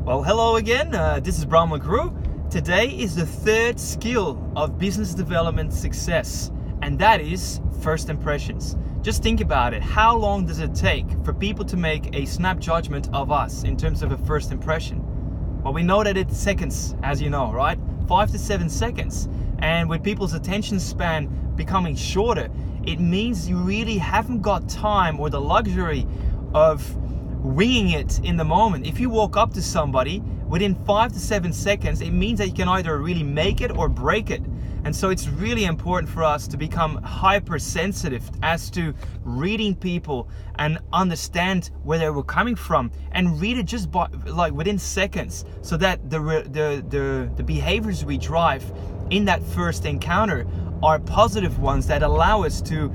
Well, hello again. This is Bram McGrew. Today is the third skill of business development success, and that is first impressions. Just think about it. How long does it take for people to make a snap judgment of us in terms of a first impression? Well, we know that it's seconds, as you know, right? 5 to 7 seconds. And with people's attention span becoming shorter, it means you really haven't got time or the luxury of winging it in the moment. If you walk up to somebody within 5 to 7 seconds, it means that you can either really make it or break it. And so it's really important for us to become hypersensitive as to reading people and understand where they were coming from and read it just within seconds, so that the behaviors we drive in that first encounter are positive ones that allow us to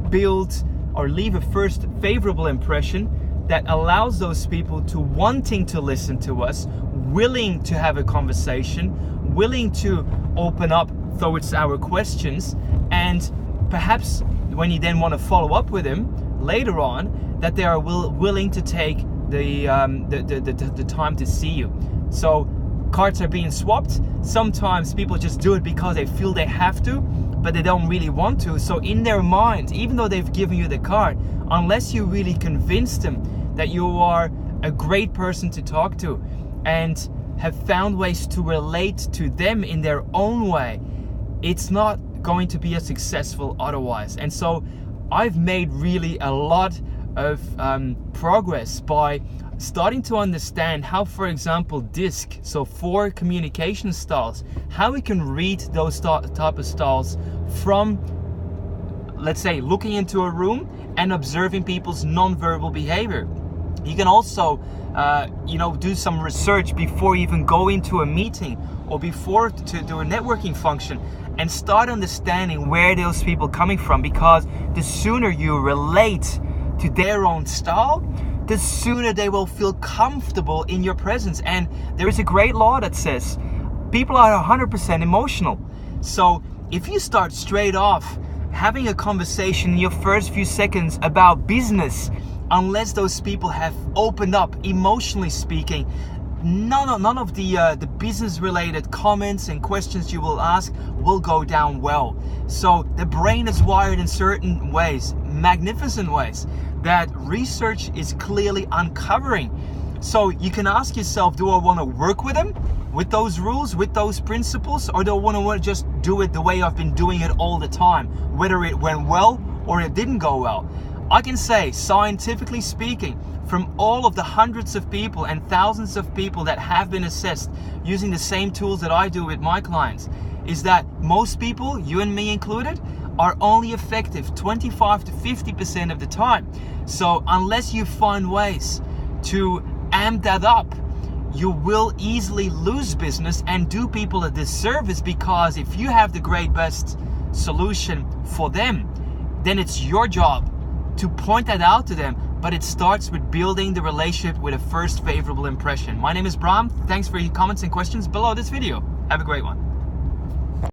build or leave a first favorable impression that allows those people to wanting to listen to us, willing to have a conversation, willing to open up towards our questions, and perhaps when you then want to follow up with them later on, that they are willing to take the time to see you. So cards are being swapped. Sometimes people just do it because they feel they have to, but they don't really want to. So in their mind, even though they've given you the card, unless you really convince them that you are a great person to talk to and have found ways to relate to them in their own way, it's not going to be as successful otherwise. And so I've made really a lot of progress by starting to understand how, for example, DISC, so 4 communication styles, how we can read those type of styles from, let's say, looking into a room and observing people's non-verbal behavior. You can also do some research before you even go into a meeting or before to do a networking function, and start understanding where those people are coming from, because the sooner you relate to their own style, the sooner they will feel comfortable in your presence. And there is a great law that says people are 100% emotional. So if you start straight off having a conversation in your first few seconds about business, unless those people have opened up emotionally speaking, none of the business related comments and questions you will ask will go down well. So the brain is wired in certain ways, magnificent ways, that research is clearly uncovering. So you can ask yourself, do I want to work with them, with those rules, with those principles, or do I want to just do it the way I've been doing it all the time, whether it went well or it didn't go well? I can say, scientifically speaking, from all of the hundreds of people and thousands of people that have been assessed using the same tools that I do with my clients, is that most people, you and me included, are only effective 25 to 50% of the time. So unless you find ways to amp that up, you will easily lose business and do people a disservice, because if you have the great best solution for them, then it's your job to point that out to them. But it starts with building the relationship with a first favorable impression. My name is Bram. Thanks for your comments and questions below this video. Have a great one.